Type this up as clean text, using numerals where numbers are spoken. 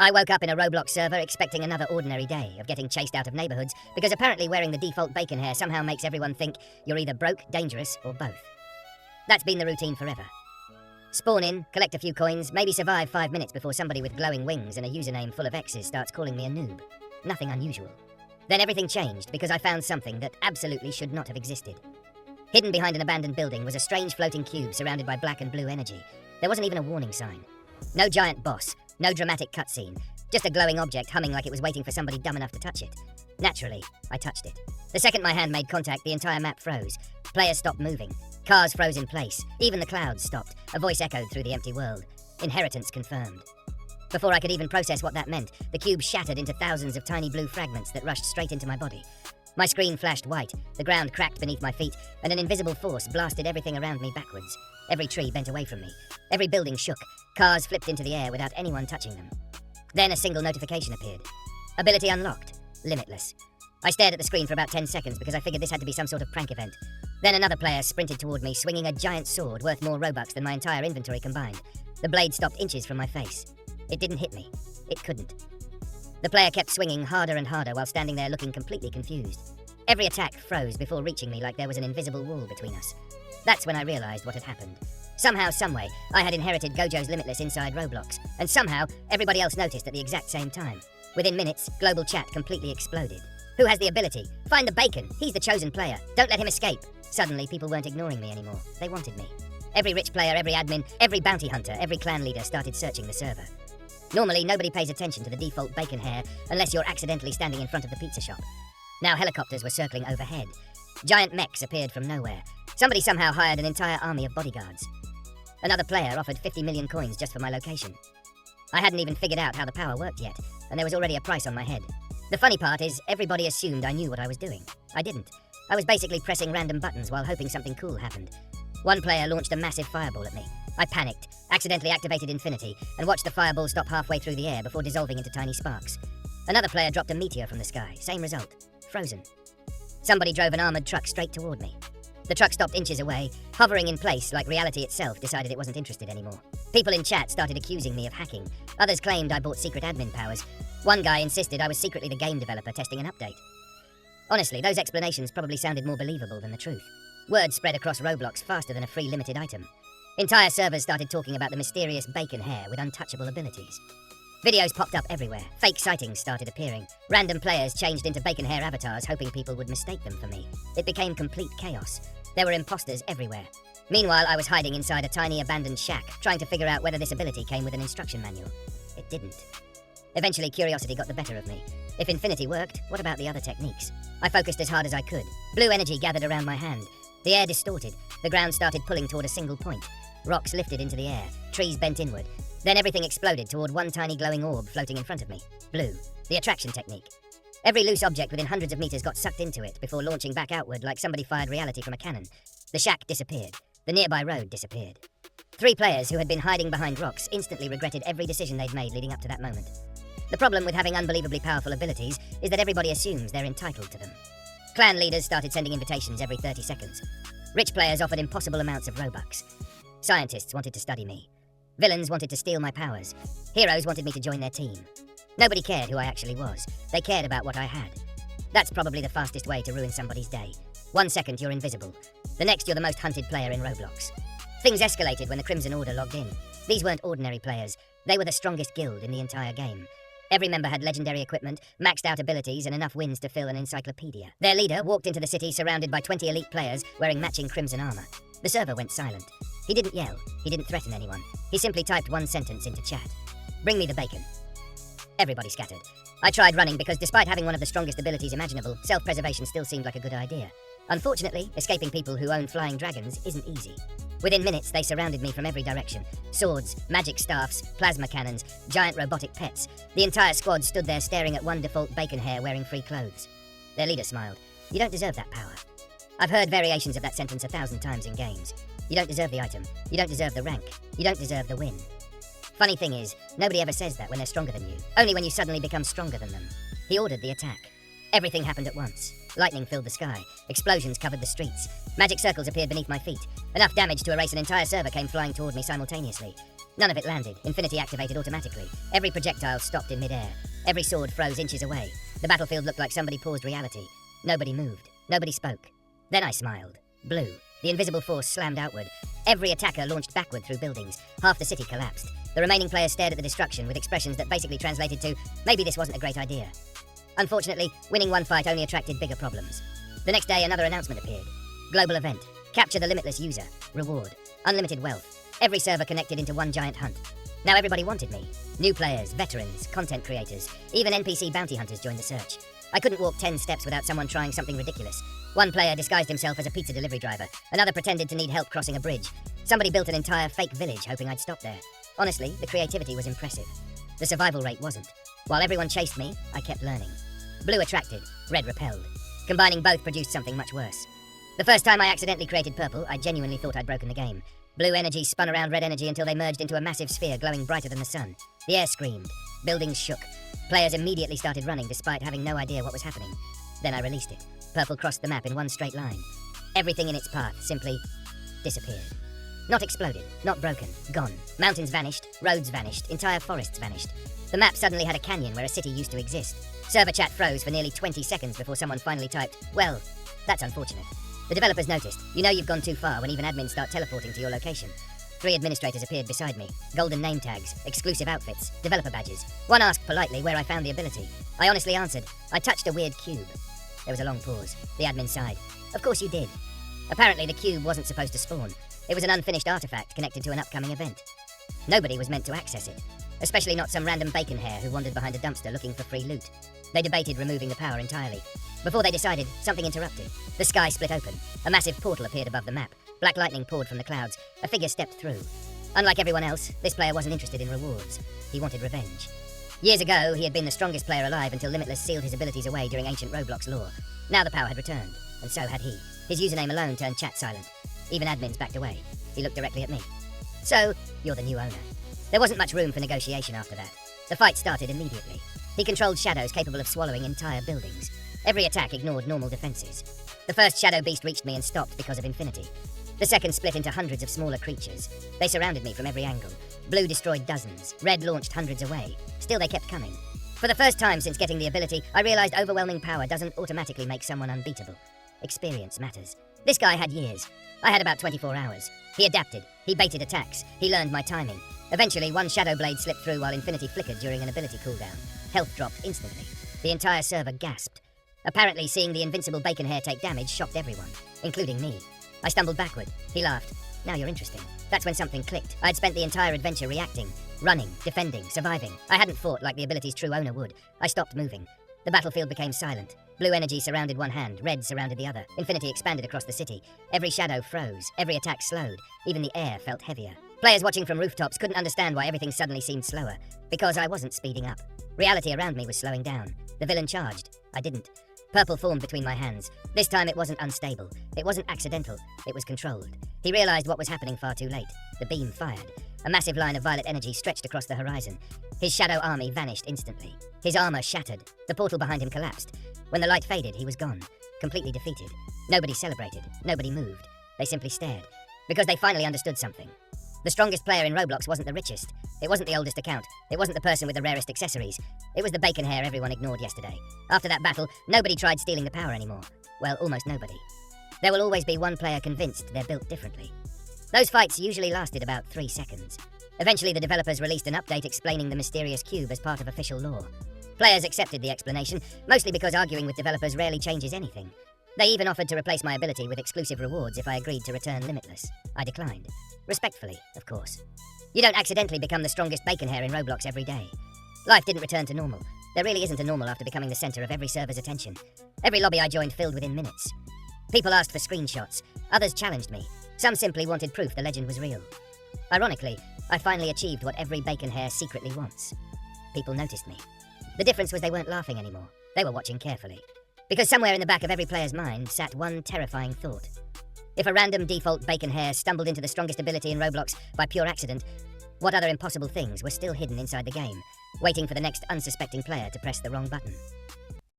I woke up in a Roblox server expecting another ordinary day of getting chased out of neighborhoods because apparently wearing the default bacon hair somehow makes everyone think you're either broke, dangerous, or both. That's been the routine forever. Spawn in, collect a few coins, maybe survive 5 minutes before somebody with glowing wings and a username full of X's starts calling me a noob. Nothing unusual. Then everything changed because I found something that absolutely should not have existed. Hidden behind an abandoned building was a strange floating cube surrounded by black and blue energy. There wasn't even a warning sign. No giant boss. No dramatic cutscene, just a glowing object humming like it was waiting for somebody dumb enough to touch it. Naturally, I touched it. The second my hand made contact, the entire map froze. Players stopped moving. Cars froze in place. Even the clouds stopped. A voice echoed through the empty world. Inheritance confirmed. Before I could even process what that meant, the cube shattered into thousands of tiny blue fragments that rushed straight into my body. My screen flashed white, the ground cracked beneath my feet, and an invisible force blasted everything around me backwards. Every tree bent away from me. Every building shook. Cars flipped into the air without anyone touching them. Then a single notification appeared. Ability unlocked. Limitless. I stared at the screen for about 10 seconds because I figured this had to be some sort of prank event. Then another player sprinted toward me, swinging a giant sword worth more Robux than my entire inventory combined. The blade stopped inches from my face. It didn't hit me. It couldn't. The player kept swinging harder and harder while standing there looking completely confused. Every attack froze before reaching me like there was an invisible wall between us. That's when I realized what had happened. Somehow, someway, I had inherited GOJO'S Limitless inside Roblox, and somehow, everybody else noticed at the exact same time. Within minutes, global chat completely exploded. Who has the ability? Find the bacon! He's the chosen player! Don't let him escape! Suddenly, people weren't ignoring me anymore. They wanted me. Every rich player, every admin, every bounty hunter, every clan leader started searching the server. Normally, nobody pays attention to the default bacon hair unless you're accidentally standing in front of the pizza shop. Now helicopters were circling overhead. Giant mechs appeared from nowhere. Somebody somehow hired an entire army of bodyguards. Another player offered 50 million coins just for my location. I hadn't even figured out how the power worked yet, and there was already a price on my head. The funny part is, everybody assumed I knew what I was doing. I didn't. I was basically pressing random buttons while hoping something cool happened. One player launched a massive fireball at me. I panicked, accidentally activated Infinity, and watched the fireball stop halfway through the air before dissolving into tiny sparks. Another player dropped a meteor from the sky. Same result. Frozen. Somebody drove an armored truck straight toward me. The truck stopped inches away, hovering in place like reality itself decided it wasn't interested anymore. People in chat started accusing me of hacking. Others claimed I bought secret admin powers. One guy insisted I was secretly the game developer testing an update. Honestly, those explanations probably sounded more believable than the truth. Word spread across Roblox faster than a free limited item. Entire servers started talking about the mysterious bacon hair with untouchable abilities. Videos popped up everywhere. Fake sightings started appearing. Random players changed into bacon hair avatars hoping people would mistake them for me. It became complete chaos. There were imposters everywhere. Meanwhile, I was hiding inside a tiny abandoned shack, trying to figure out whether this ability came with an instruction manual. It didn't. Eventually, curiosity got the better of me. If Infinity worked, what about the other techniques? I focused as hard as I could. Blue energy gathered around my hand. The air distorted. The ground started pulling toward a single point. Rocks lifted into the air. Trees bent inward. Then everything exploded toward one tiny glowing orb floating in front of me. Blue. The attraction technique. Every loose object within hundreds of meters got sucked into it before launching back outward like somebody fired reality from a cannon. The shack disappeared. The nearby road disappeared. 3 players who had been hiding behind rocks instantly regretted every decision they'd made leading up to that moment. The problem with having unbelievably powerful abilities is that everybody assumes they're entitled to them. Clan leaders started sending invitations every 30 seconds. Rich players offered impossible amounts of Robux. Scientists wanted to study me. Villains wanted to steal my powers. Heroes wanted me to join their team. Nobody cared who I actually was. They cared about what I had. That's probably the fastest way to ruin somebody's day. 1 second you're invisible. The next you're the most hunted player in Roblox. Things escalated when the Crimson Order logged in. These weren't ordinary players. They were the strongest guild in the entire game. Every member had legendary equipment, maxed out abilities, and enough wins to fill an encyclopedia. Their leader walked into the city surrounded by 20 elite players wearing matching crimson armor. The server went silent. He didn't yell. He didn't threaten anyone. He simply typed one sentence into chat. Bring me the bacon. Everybody scattered. I tried running because despite having one of the strongest abilities imaginable, self-preservation still seemed like a good idea. Unfortunately, escaping people who own flying dragons isn't easy. Within minutes, they surrounded me from every direction. Swords, magic staffs, plasma cannons, giant robotic pets. The entire squad stood there staring at one default bacon hair wearing free clothes. Their leader smiled. You don't deserve that power. I've heard variations of that sentence 1,000 times in games. You don't deserve the item. You don't deserve the rank. You don't deserve the win. Funny thing is, nobody ever says that when they're stronger than you. Only when you suddenly become stronger than them. He ordered the attack. Everything happened at once. Lightning filled the sky. Explosions covered the streets. Magic circles appeared beneath my feet. Enough damage to erase an entire server came flying toward me simultaneously. None of it landed. Infinity activated automatically. Every projectile stopped in midair. Every sword froze inches away. The battlefield looked like somebody paused reality. Nobody moved. Nobody spoke. Then I smiled. Blue. The invisible force slammed outward. Every attacker launched backward through buildings. Half the city collapsed. The remaining players stared at the destruction with expressions that basically translated to, maybe this wasn't a great idea. Unfortunately, winning one fight only attracted bigger problems. The next day, another announcement appeared. Global event. Capture the limitless user. Reward. Unlimited wealth. Every server connected into one giant hunt. Now everybody wanted me. New players, veterans, content creators, even NPC bounty hunters joined the search. I couldn't walk 10 steps without someone trying something ridiculous. One player disguised himself as a pizza delivery driver. Another pretended to need help crossing a bridge. Somebody built an entire fake village hoping I'd stop there. Honestly, the creativity was impressive. The survival rate wasn't. While everyone chased me, I kept learning. Blue attracted, red repelled. Combining both produced something much worse. The first time I accidentally created purple, I genuinely thought I'd broken the game. Blue energy spun around red energy until they merged into a massive sphere glowing brighter than the sun. The air screamed. Buildings shook. Players immediately started running despite having no idea what was happening. Then I released it. Purple crossed the map in one straight line. Everything in its path simply disappeared. Not exploded, not broken, gone. Mountains vanished, roads vanished, entire forests vanished. The map suddenly had a canyon where a city used to exist. Server chat froze for nearly 20 seconds before someone finally typed, "Well, that's unfortunate." The developers noticed. You know you've gone too far when even admins start teleporting to your location. 3 administrators appeared beside me. Golden name tags, exclusive outfits, developer badges. One asked politely where I found the ability. I honestly answered, I touched a weird cube. There was a long pause. The admin sighed. Of course you did. Apparently the cube wasn't supposed to spawn. It was an unfinished artifact connected to an upcoming event. Nobody was meant to access it, especially not some random bacon hair who wandered behind a dumpster looking for free loot. They debated removing the power entirely. Before they decided, something interrupted. The sky split open. A massive portal appeared above the map. Black lightning poured from the clouds. A figure stepped through. Unlike everyone else, this player wasn't interested in rewards. He wanted revenge. Years ago, he had been the strongest player alive until Limitless sealed his abilities away during ancient Roblox lore. Now the power had returned, and so had he. His username alone turned chat silent. Even admins backed away. He looked directly at me. So, you're the new owner. There wasn't much room for negotiation after that. The fight started immediately. He controlled shadows capable of swallowing entire buildings. Every attack ignored normal defenses. The first shadow beast reached me and stopped because of infinity. The second split into hundreds of smaller creatures. They surrounded me from every angle. Blue destroyed dozens. Red launched hundreds away. Still they kept coming. For the first time since getting the ability, I realized overwhelming power doesn't automatically make someone unbeatable. Experience matters. This guy had years. I had about 24 hours. He adapted. He baited attacks. He learned my timing. Eventually, one shadow blade slipped through while infinity flickered during an ability cooldown. Health dropped instantly. The entire server gasped. Apparently, seeing the invincible bacon hair take damage shocked everyone, including me. I stumbled backward. He laughed. Now you're interesting. That's when something clicked. I'd spent the entire adventure reacting, running, defending, surviving. I hadn't fought like the ability's true owner would. I stopped moving. The battlefield became silent. Blue energy surrounded one hand, red surrounded the other. Infinity expanded across the city. Every shadow froze. Every attack slowed. Even the air felt heavier. Players watching from rooftops couldn't understand why everything suddenly seemed slower. Because I wasn't speeding up. Reality around me was slowing down. The villain charged. I didn't. Purple formed between my hands. This time it wasn't unstable. It wasn't accidental. It was controlled. He realized what was happening far too late. The beam fired. A massive line of violet energy stretched across the horizon. His shadow army vanished instantly. His armor shattered. The portal behind him collapsed. When the light faded, he was gone. Completely defeated. Nobody celebrated. Nobody moved. They simply stared. Because they finally understood something. The strongest player in Roblox wasn't the richest. It wasn't the oldest account. It wasn't the person with the rarest accessories. It was the bacon hair everyone ignored yesterday. After that battle, nobody tried stealing the power anymore. Well, almost nobody. There will always be one player convinced they're built differently. Those fights usually lasted about 3 seconds. Eventually, the developers released an update explaining the mysterious cube as part of official lore. Players accepted the explanation, mostly because arguing with developers rarely changes anything. They even offered to replace my ability with exclusive rewards if I agreed to return Limitless. I declined. Respectfully, of course. You don't accidentally become the strongest bacon hair in Roblox every day. Life didn't return to normal. There really isn't a normal after becoming the center of every server's attention. Every lobby I joined filled within minutes. People asked for screenshots. Others challenged me. Some simply wanted proof the legend was real. Ironically, I finally achieved what every bacon hair secretly wants. People noticed me. The difference was they weren't laughing anymore. They were watching carefully. Because somewhere in the back of every player's mind sat one terrifying thought. If a random default bacon hair stumbled into the strongest ability in Roblox by pure accident, what other impossible things were still hidden inside the game, waiting for the next unsuspecting player to press the wrong button?